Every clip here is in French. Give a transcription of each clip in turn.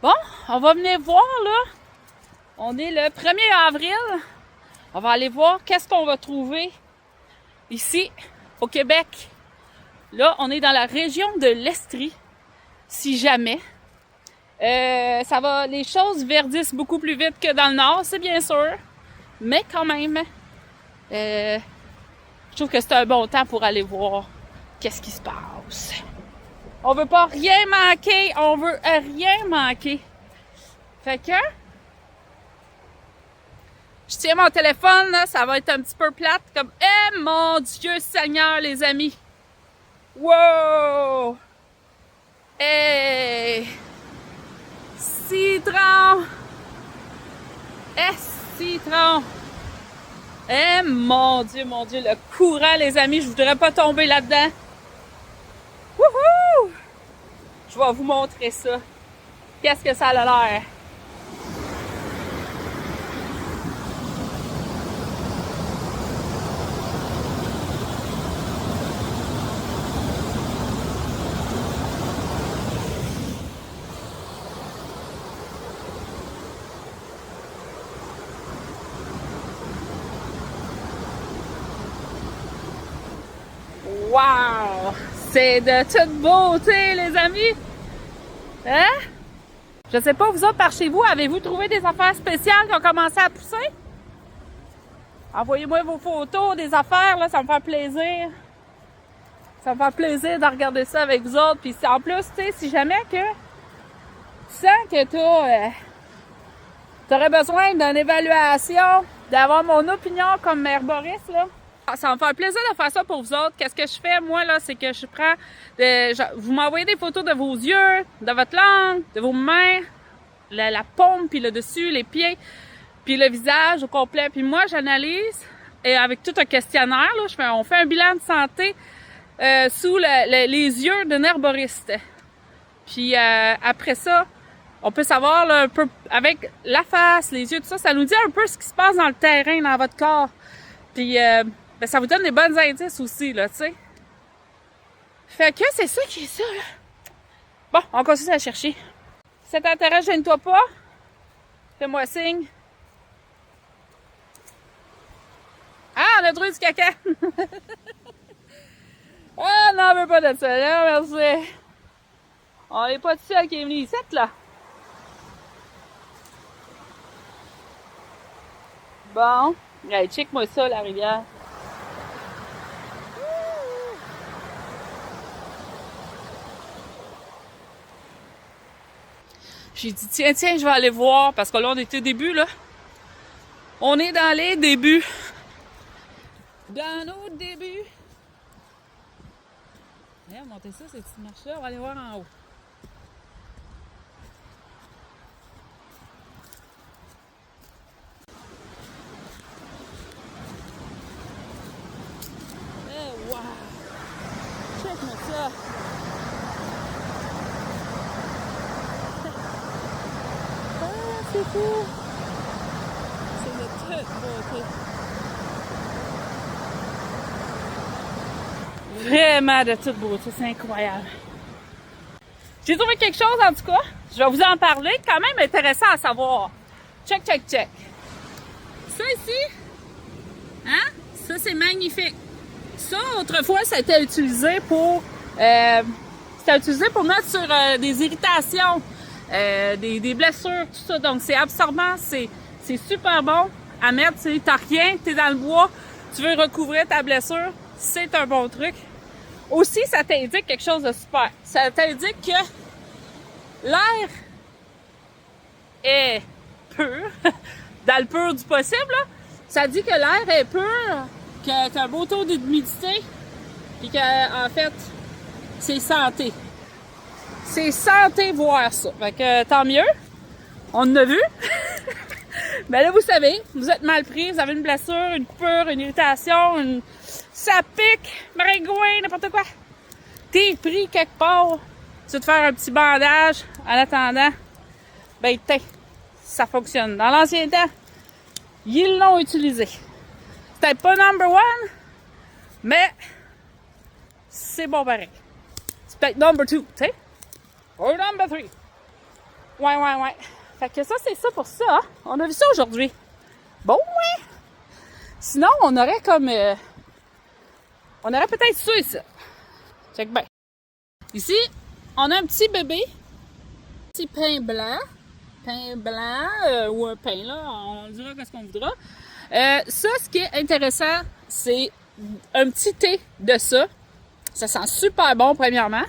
Bon, on va venir voir, là. On est le 1er avril. On va aller voir qu'est-ce qu'on va trouver ici, au Québec. Là, on est dans la région de l'Estrie, si jamais. Les choses verdissent beaucoup plus vite que dans le nord, c'est bien sûr. Mais quand même, je trouve que c'est un bon temps pour aller voir qu'est-ce qui se passe. On veut pas rien manquer, on veut rien manquer. Fait que, je tiens mon téléphone, là, ça va être un petit peu plate, comme, mon Dieu Seigneur, les amis. Wow! Hey! Citron! Citron! Mon Dieu, le courant, les amis, je voudrais pas tomber là-dedans. Wouhou! Je vais vous montrer ça. Qu'est-ce que ça a l'air? Wow! C'est de toute beauté, les amis! Hein? Je sais pas, vous autres, par chez vous, avez-vous trouvé des affaires spéciales qui ont commencé à pousser? Envoyez-moi vos photos des affaires, là, ça me fait plaisir. Ça me fait plaisir de regarder ça avec vous autres. Puis en plus, tu sais, si jamais que tu sens que t'aurais besoin d'une évaluation, d'avoir mon opinion comme herboriste, là, ça va me faire plaisir de faire ça pour vous autres. Qu'est-ce que je fais, moi, là, c'est que je prends... vous m'envoyez des photos de vos yeux, de votre langue, de vos mains, la paume, puis le dessus, les pieds, puis le visage au complet. Puis moi, j'analyse, et avec tout un questionnaire, là, on fait un bilan de santé sous les yeux d'un herboriste. Puis après ça, on peut savoir là, un peu, avec la face, les yeux, tout ça, ça nous dit un peu ce qui se passe dans le terrain, dans votre corps. Puis... ça vous donne des bonnes indices aussi, là, tu sais. Fait que c'est ça qui est ça, là. Bon, on continue à chercher. Si ça t'intéresse, gêne-toi pas. Fais-moi signe. Ah, on a trouvé du caca! Ah, non, on veut pas de ça, là, merci. On n'est pas tout seul qui est venu ici, là. Bon. Allez, check-moi ça, la rivière. J'ai dit, tiens, je vais aller voir, parce que là, on était au début, là. On est dans les débuts. Dans nos débuts. Viens, monter ça, cette petite marche-là, on va aller voir en haut. Eh, wow! Check-moi ça! C'est fou! C'est de toute beauté. Vraiment de toute beauté, c'est incroyable. J'ai trouvé quelque chose en tout cas. Je vais vous en parler, quand même intéressant à savoir. Check. Ça ici, hein? Ça c'est magnifique. Ça, autrefois, ça a été utilisé pour mettre sur des irritations. Des blessures, tout ça. Donc, c'est absorbant, c'est super bon à mettre. T'as rien, t'es dans le bois, tu veux recouvrir ta blessure, c'est un bon truc. Aussi, ça t'indique quelque chose de super. Ça t'indique que l'air est pur, dans le pur du possible, là. Ça dit que l'air est pur, que t'as un beau taux d'humidité, puis que, en fait, c'est santé. C'est santé voir ça. Fait que tant mieux. On en a vu. Mais là, vous savez, vous êtes mal pris, vous avez une blessure, une coupure, une irritation, ça pique, maringouin, n'importe quoi. T'es pris quelque part, tu veux te faire un petit bandage en attendant. Ben, ça fonctionne. Dans l'ancien temps, ils l'ont utilisé. C'est peut-être pas number one, mais c'est bon pareil. C'est peut-être number two, tu sais. Or number three. Ouais. Fait que ça, c'est ça pour ça. Hein? On a vu ça aujourd'hui. Bon, ouais. Sinon, on aurait comme... on aurait peut-être ça et ça. Check bien. Ici, on a un petit bébé. Un petit pain blanc. Pain blanc ou un pain, là. On dira qu'est-ce qu'on voudra. Ça, ce qui est intéressant, c'est un petit thé de ça. Ça sent super bon, premièrement.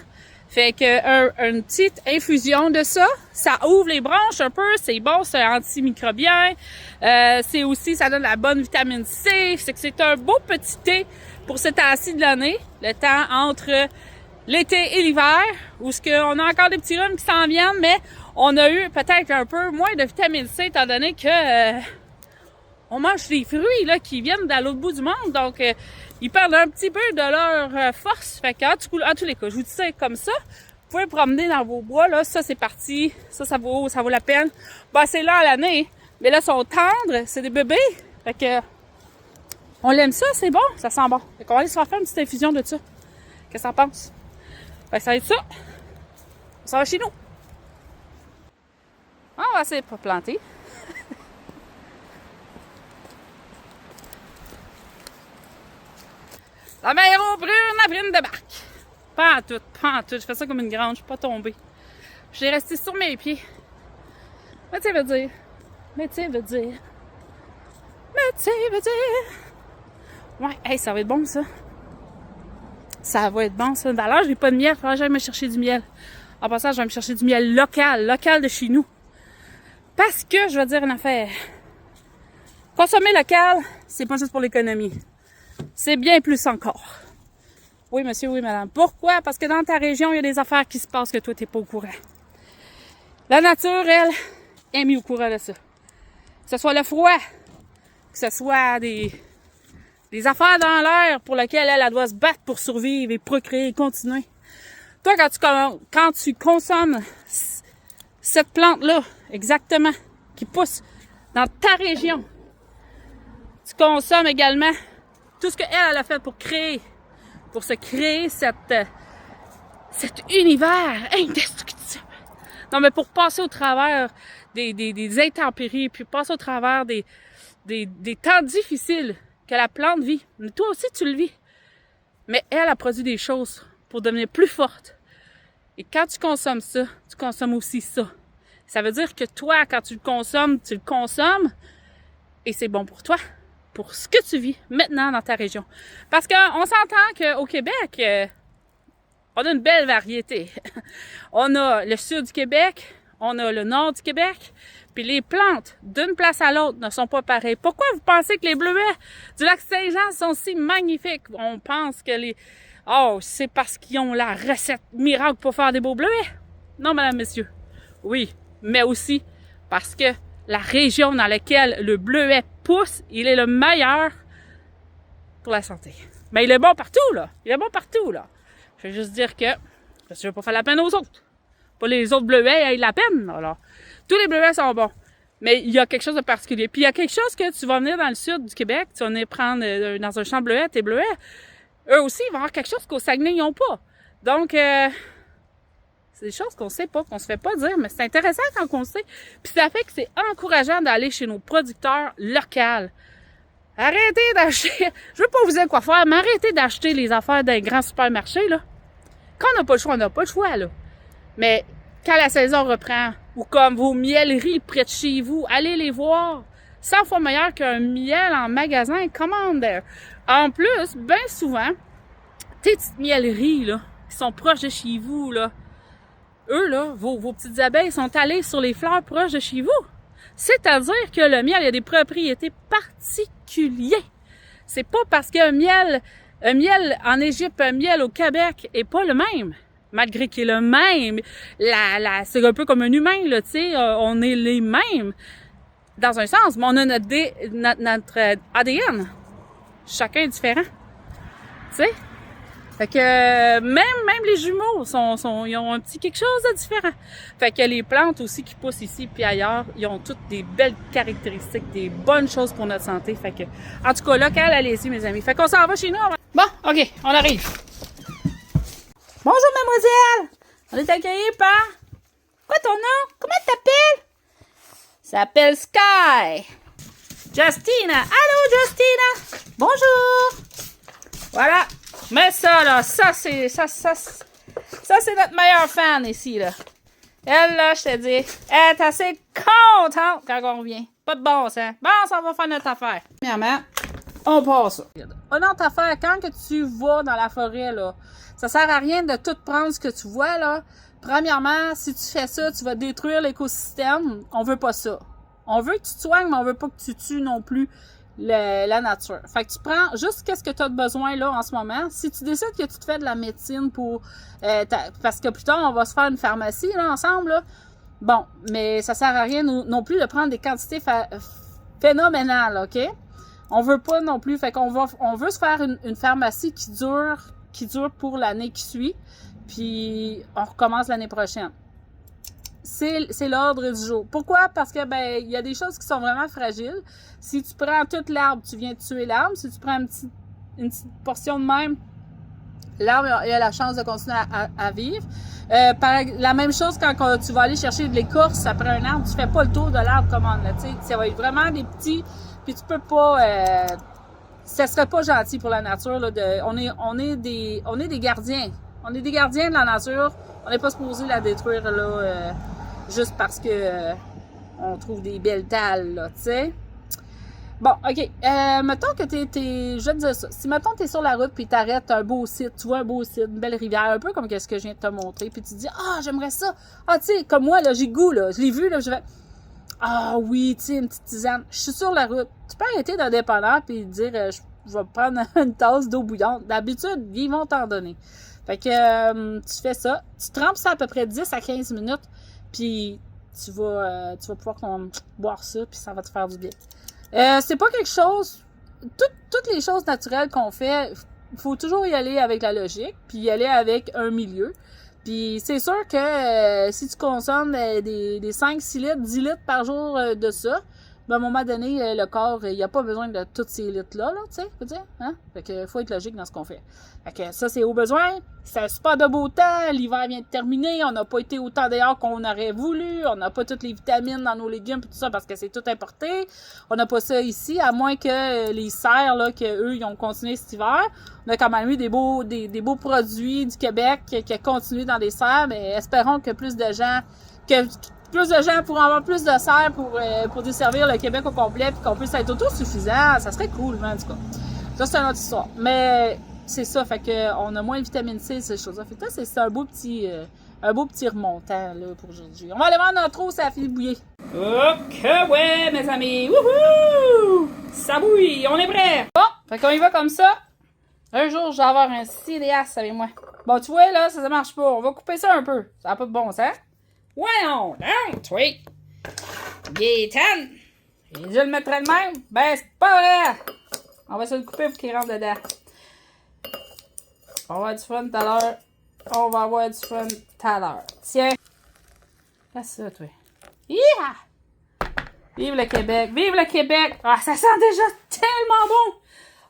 Fait que une petite infusion de ça, ça ouvre les bronches un peu, c'est bon, c'est antimicrobien. C'est aussi, ça donne la bonne vitamine C. C'est que c'est un beau petit thé pour ce temps-ci de l'année, le temps entre l'été et l'hiver, où ce qu'on a encore des petits rhumes qui s'en viennent, mais on a eu peut-être un peu moins de vitamine C, étant donné que on mange des fruits là qui viennent de l'autre bout du monde, donc ils perdent un petit peu de leur force. Fait qu'en tous les cas, je vous dis ça comme ça. Vous pouvez promener dans vos bois, là, ça c'est parti, ça vaut la peine. Bah c'est là à l'année, mais là ils sont tendres, c'est des bébés. Fait que on l'aime ça, c'est bon, ça sent bon. Fait qu'on va aller se faire une petite infusion de ça. Qu'est-ce que t'en penses? Fait que ça va être ça. Ça va chez nous. Ah, on va essayer de pas planter. La mer au brune, la brune de barque. Pas en tout. Je fais ça comme une grande, je suis pas tombée. Je suis restée sur mes pieds. Métier veut dire. Ouais, hey, ça va être bon, ça. Ça va être bon, ça. D'ailleurs, j'ai pas de miel, il faudra que j'aille me chercher du miel. En passant, je vais me chercher du miel local de chez nous. Parce que, je vais dire une affaire. Consommer local, c'est pas juste pour l'économie. C'est bien plus encore. Oui, monsieur, oui, madame. Pourquoi? Parce que dans ta région, il y a des affaires qui se passent que toi, t'es pas au courant. La nature, elle, est mise au courant de ça. Que ce soit le froid, que ce soit des affaires dans l'air pour lesquelles elle doit se battre pour survivre et procréer et continuer. Toi, quand tu consommes cette plante-là, exactement, qui pousse dans ta région, tu consommes également tout ce qu'elle a fait pour se créer cet univers indestructible. Non, mais pour passer au travers des intempéries, puis passer au travers des temps difficiles que la plante vit. Mais toi aussi, tu le vis. Mais elle a produit des choses pour devenir plus forte. Et quand tu consommes ça, tu consommes aussi ça. Ça veut dire que toi, quand tu le consommes et c'est bon pour toi, pour ce que tu vis maintenant dans ta région. Parce qu'on s'entend qu'au Québec, on a une belle variété. On a le sud du Québec, on a le nord du Québec, puis les plantes d'une place à l'autre ne sont pas pareilles. Pourquoi vous pensez que les bleuets du lac Saint-Jean sont si magnifiques? On pense que c'est parce qu'ils ont la recette miracle pour faire des beaux bleuets? Non, madame, monsieur. Oui, mais aussi parce que la région dans laquelle le bleuet pousse, il est le meilleur pour la santé. Mais il est bon partout, là. Je veux juste dire que je veux pas faire la peine aux autres. Pas les autres bleuets aient la peine, alors. Tous les bleuets sont bons. Mais il y a quelque chose de particulier. Puis il y a quelque chose que tu vas venir dans le sud du Québec, tu vas venir prendre dans un champ de bleuets, tes bleuets, eux aussi, ils vont avoir quelque chose qu'au Saguenay, ils n'ont pas. Donc, c'est des choses qu'on sait pas, qu'on se fait pas dire, mais c'est intéressant quand on le sait. Puis ça fait que c'est encourageant d'aller chez nos producteurs locaux. Arrêtez d'acheter, je veux pas vous dire quoi faire, mais arrêtez d'acheter les affaires d'un grand supermarché, là. Quand on n'a pas le choix, on n'a pas le choix, là. Mais quand la saison reprend, ou comme vos mieleries près de chez vous, allez les voir. 100 fois meilleur qu'un miel en magasin, commande. En plus, bien souvent, tes petites mieleries, là, qui sont proches de chez vous, là, eux, là, vos petites abeilles sont allées sur les fleurs proches de chez vous. C'est-à-dire que le miel, il y a des propriétés particulières. C'est pas parce qu'un miel en Égypte, un miel au Québec est pas le même. Malgré qu'il est le même. C'est un peu comme un humain, là, tu sais, on est les mêmes. Dans un sens, mais on a notre ADN. Chacun est différent. Tu sais? Fait que même les jumeaux ils ont un petit quelque chose de différent. Fait que les plantes aussi qui poussent ici puis ailleurs, ils ont toutes des belles caractéristiques, des bonnes choses pour notre santé. Fait que, en tout cas, local, allez-y, mes amis. Fait qu'on s'en va chez nous. Bon, OK, on arrive. Bonjour, mademoiselle! On est accueillis par... Quoi ton nom? Comment tu t'appelles? s'appelle Sky. Justina. Allô, Justina. Bonjour. Voilà. Mais ça, là, ça, c'est notre meilleure fan ici, là. Elle, là, je te dis, elle est assez contente quand on revient. Pas de bon sens. Bon, ça va faire notre affaire. Premièrement, on passe ça. Une autre affaire, quand que tu vas dans la forêt, là, ça sert à rien de tout prendre ce que tu vois, là. Premièrement, si tu fais ça, tu vas détruire l'écosystème. On veut pas ça. On veut que tu te soignes, mais on veut pas que tu tues non plus la nature. Fait que tu prends juste qu'est-ce que tu as de besoin là en ce moment. Si tu décides que tu te fais de la médecine pour... parce que plus tard, on va se faire une pharmacie là, ensemble, là. Bon, mais ça sert à rien non plus de prendre des quantités phénoménales, OK? On veut pas non plus. Fait qu'on on veut se faire une pharmacie qui dure pour l'année qui suit. Puis on recommence l'année prochaine. C'est l'ordre du jour. Pourquoi? Parce que il y a des choses qui sont vraiment fragiles. Si tu prends toute l'arbre, tu viens de tuer l'arbre. Si tu prends une petite portion de même, l'arbre il a la chance de continuer à vivre. La même chose quand tu vas aller chercher de l'écorce après un arbre, tu fais pas le tour de l'arbre comme on l'a. Ça va être vraiment des petits. Puis tu peux pas. Ça serait pas gentil pour la nature. Là, on est des gardiens. On est des gardiens de la nature. On n'est pas supposé la détruire là, juste parce que on trouve des belles talles, là, tu sais. Bon, OK. Mettons que je vais te dire ça. Si, mettons, t'es sur la route puis t'arrêtes un beau site, tu vois un beau site, une belle rivière, un peu comme ce que je viens de te montrer, puis tu te dis, j'aimerais ça. Tu sais, comme moi, là, j'ai goût, là. Je l'ai vu, là, je vais... oui, tu sais, une petite tisane. Je suis sur la route. Tu peux arrêter d'un dépanneur puis dire, je vais prendre une tasse d'eau bouillante. D'habitude, ils vont t'en donner. Fait que tu fais ça, tu trempes ça à peu près 10 à 15 minutes, puis tu vas pouvoir boire ça, puis ça va te faire du bien. C'est pas quelque chose... Toutes les choses naturelles qu'on fait, il faut toujours y aller avec la logique, puis y aller avec un milieu. Puis c'est sûr que si tu consommes des 5-6 litres, 10 litres par jour de ça, à un moment donné, le corps, il n'y a pas besoin de tous ces litres-là, tu sais, faut dire, hein? Fait que faut être logique dans ce qu'on fait. Fait que ça, c'est au besoin. C'est super de beau temps. L'hiver vient de terminer. On n'a pas été autant dehors qu'on aurait voulu. On n'a pas toutes les vitamines dans nos légumes et tout ça parce que c'est tout importé. On n'a pas ça ici, à moins que les serres, là, qu'eux, ils ont continué cet hiver. On a quand même eu des beaux produits du Québec qui ont continué dans des serres, mais espérons que plus de gens pourront avoir plus de serres pour desservir le Québec au complet puis qu'on puisse être autosuffisant. Ça serait cool, en tout cas. Ça, c'est une autre histoire. Mais c'est ça, fait que on a moins de vitamine C, ces choses-là. Fait que là, c'est un beau petit remontant là, pour aujourd'hui. On va aller voir notre eau, ça a fini de bouillir. Ok, ouais, mes amis. Wouhou! Ça bouille, on est prêts. Bon, fait qu'on y va comme ça. Un jour, je vais avoir un cinéaste avec moi. Bon, tu vois, là, ça marche pas. On va couper ça un peu. Ça n'a pas de bon sens. Ouais, non, toi. Gaétan. Et je le mettrai de même. Ben, c'est pas vrai. On va se le couper pour qu'il rentre dedans. On va avoir du fun tout à l'heure. On va avoir du fun tout à l'heure. Tiens. Fais ça, toi. Yeah! Vive le Québec. Vive le Québec. Ah, ça sent déjà tellement bon.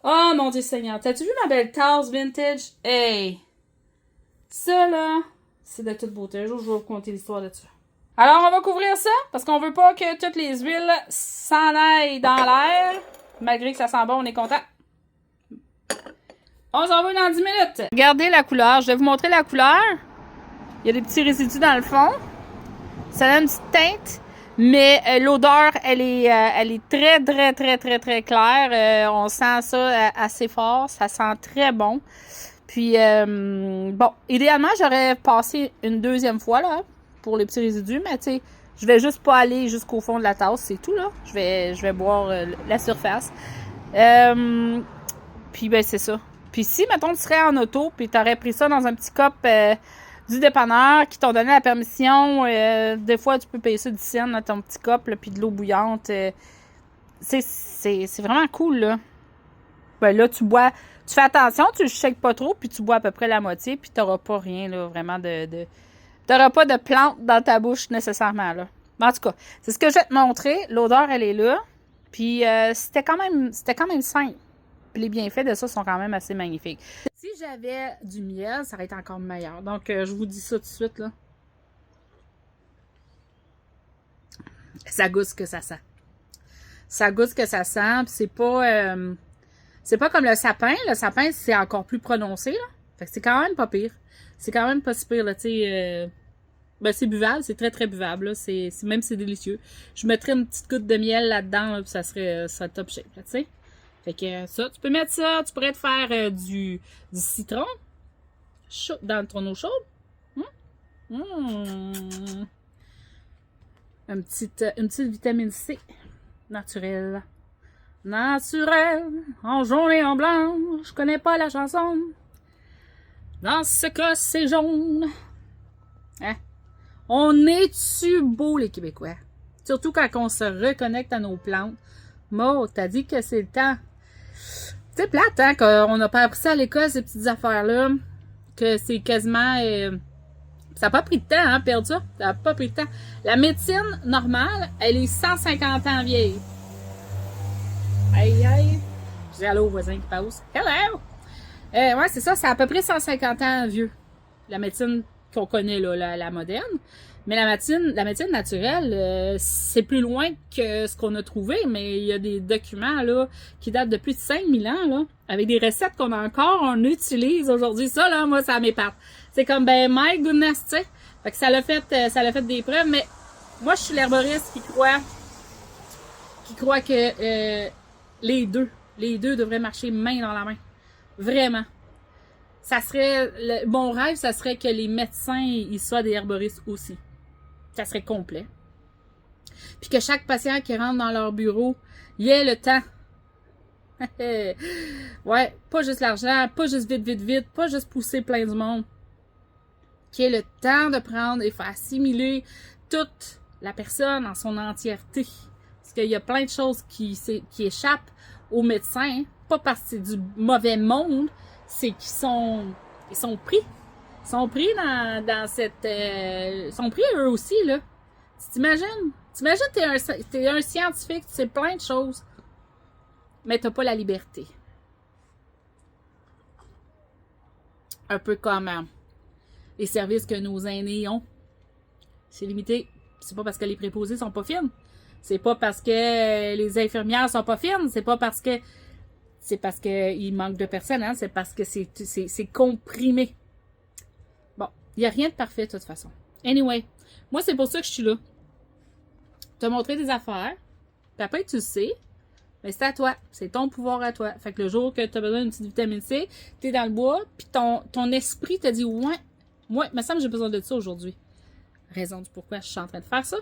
Oh, mon Dieu Seigneur. T'as-tu vu ma belle tasse vintage? Hey. Ça, là, c'est de toute beauté. Un jour, je vais vous conter l'histoire de ça. Alors, on va couvrir ça parce qu'on veut pas que toutes les huiles s'en aillent dans l'air. Malgré que ça sent bon, on est content. On s'en va dans 10 minutes. Regardez la couleur. Je vais vous montrer la couleur. Il y a des petits résidus dans le fond. Ça donne une petite teinte. Mais l'odeur, elle est très, très, très, très, très claire. On sent ça assez fort. Ça sent très bon. Puis, bon, idéalement, j'aurais passé une deuxième fois, là, pour les petits résidus. Mais, tu sais, je vais juste pas aller jusqu'au fond de la tasse. C'est tout, là. Je vais boire la surface. Puis, ben, c'est ça. Puis si, mettons, tu serais en auto, puis tu aurais pris ça dans un petit cop du dépanneur qui t'ont donné la permission, des fois, tu peux payer ça 10 cents dans ton petit cop, là, puis de l'eau bouillante. C'est vraiment cool, là. Ben là, tu fais attention, tu ne shakes pas trop, puis tu bois à peu près la moitié, puis tu n'auras pas rien, là, vraiment tu n'auras pas de plantes dans ta bouche, nécessairement, là. Mais en tout cas, c'est ce que je vais te montrer. L'odeur, elle est là. Puis c'était quand même simple. Puis les bienfaits de ça sont quand même assez magnifiques. Si j'avais du miel, ça aurait été encore meilleur. Donc, je vous dis ça tout de suite, là. Ça goûte ce que ça sent. Ça goûte ce que ça sent, puis c'est pas comme le sapin. Le sapin, c'est encore plus prononcé, là. Fait que c'est quand même pas pire. C'est quand même pas si pire, là, tu sais. Ben, c'est buvable, c'est très, très buvable, là. Même c'est délicieux. Je mettrais une petite goutte de miel là-dedans, là, puis ça serait top shape, là, tu sais. Fait que ça, tu peux mettre ça, tu pourrais te faire du citron chaud, dans ton eau chaude. Une petite vitamine C naturelle. Naturelle, en jaune et en blanc. Je connais pas la chanson. Dans ce cas, c'est jaune. Hein? On est-tu beau, les Québécois? Surtout quand on se reconnecte à nos plantes. Maud, t'as dit que c'est le temps. C'est plate, hein, qu'on n'a pas appris ça à l'école, ces petites affaires-là. Que c'est quasiment... ça n'a pas pris de temps, hein, perdre ça. Ça n'a pas pris de temps. La médecine normale, elle est 150 ans vieille. Aïe, aïe. Je dis allô au voisin qui passe. Hello! Ouais, c'est ça, c'est à peu près 150 ans vieux. La médecine qu'on connaît, là, la moderne. Mais la médecine naturelle, c'est plus loin que ce qu'on a trouvé, mais il y a des documents, là, qui datent de plus de 5000 ans, là, avec des recettes on utilise aujourd'hui. Ça, là, moi, ça m'épate. C'est comme, ben, my goodness, tu sais. Fait que ça l'a fait des preuves, mais moi, je suis l'herboriste qui croit que, les deux devraient marcher main dans la main. Vraiment. Ça serait, mon rêve, ça serait que les médecins, ils soient des herboristes aussi. Ça serait complet. Puis que chaque patient qui rentre dans leur bureau, il ait le temps. Ouais, pas juste l'argent, pas juste vite, pas juste pousser plein du monde. Qu'il ait le temps de prendre et faire assimiler toute la personne en son entièreté. Parce qu'il y a plein de choses qui échappent aux médecins, pas parce que c'est du mauvais monde, c'est qu'ils sont pris. Ils sont pris dans cette... ils sont pris eux aussi, là. T'imagines t'es un scientifique, tu sais plein de choses, mais t'as pas la liberté. Un peu comme les services que nos aînés ont. C'est limité. C'est pas parce que les préposés sont pas fines. C'est pas parce que les infirmières sont pas fines. C'est parce que il manque de personnel. C'est parce que c'est comprimé. Bon, il y a rien de parfait de toute façon. Anyway, moi c'est pour ça que je suis là. Te montrer des affaires. Puis après tu le sais. Mais c'est à toi. C'est ton pouvoir à toi. Fait que le jour que tu as besoin d'une petite vitamine C, t'es dans le bois, puis ton esprit te dit ouais, il me semble que j'ai besoin de ça aujourd'hui. Raison du pourquoi je suis en train de faire ça.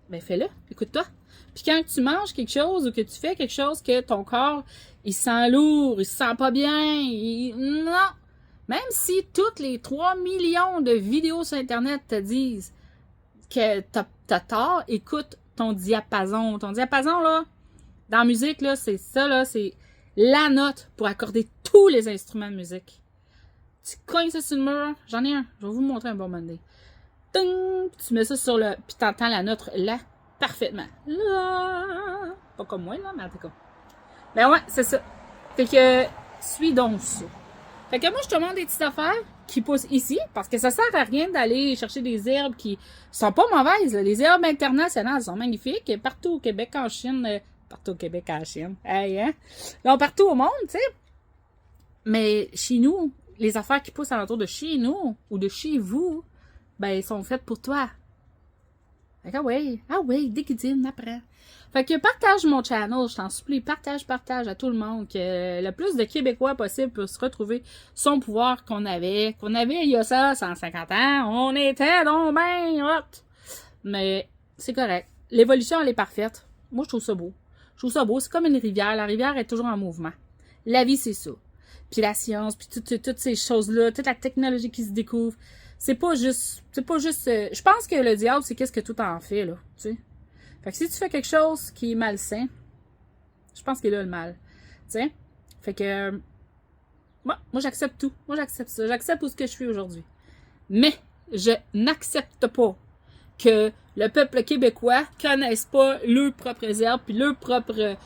Ben fais-le, écoute-toi. Puis quand tu manges quelque chose ou que tu fais quelque chose que ton corps, il sent lourd, il se sent pas bien, non! Même si toutes les 3 millions de vidéos sur Internet te disent que t'as tort, écoute ton diapason. Ton diapason, là, dans la musique, là, c'est ça, là, c'est la note pour accorder tous les instruments de musique. Tu cognes ça sur le mur, j'en ai un, je vais vous montrer un bon Monday. Ting! Tu mets ça sur le... Puis t'entends la note là, parfaitement. Là! Pas comme moi, là, mais en tout cas. Ben ouais, c'est ça. Fait que, suis donc ça. Fait que moi, je te montre des petites affaires qui poussent ici, parce que ça sert à rien d'aller chercher des herbes qui sont pas mauvaises, là. Les herbes internationales sont magnifiques, partout au Québec, en Chine... Partout au Québec, en Chine. Hey, hein? Non, partout au monde, tu sais. Mais chez nous, les affaires qui poussent alentour de chez nous, ou de chez vous, ben, ils sont faites pour toi. Fait que, ah ouais, déguidine, apprends. Fait que partage mon channel, je t'en supplie, partage à tout le monde, que le plus de Québécois possible puissent retrouver son pouvoir qu'on avait il y a ça, 150 ans, on était donc ben hot. Mais, c'est correct. L'évolution, elle est parfaite. Moi, je trouve ça beau. C'est comme une rivière. La rivière est toujours en mouvement. La vie, c'est ça. Puis la science, puis toutes ces choses-là, toute la technologie qui se découvre. C'est pas juste, je pense que le diable, c'est qu'est-ce que tout en fait, là, tu sais. Fait que si tu fais quelque chose qui est malsain, je pense qu'il est là le mal, tu sais. Fait que, moi, j'accepte tout. Moi, j'accepte ça. J'accepte tout ce que je suis aujourd'hui. Mais, je n'accepte pas que le peuple québécois connaisse pas leurs propres herbes, puis leur propre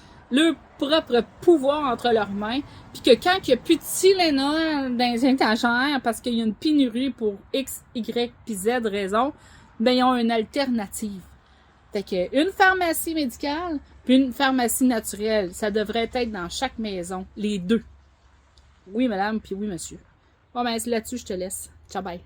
pouvoir entre leurs mains, puis que quand il n'y a plus de Tylenol dans les étagères parce qu'il y a une pénurie pour X, Y, puis Z raison, ben ils ont une alternative. Fait que une pharmacie médicale, puis une pharmacie naturelle, ça devrait être dans chaque maison, les deux. Oui, madame, puis oui, monsieur. Bon, ben, là-dessus, je te laisse. Ciao, bye.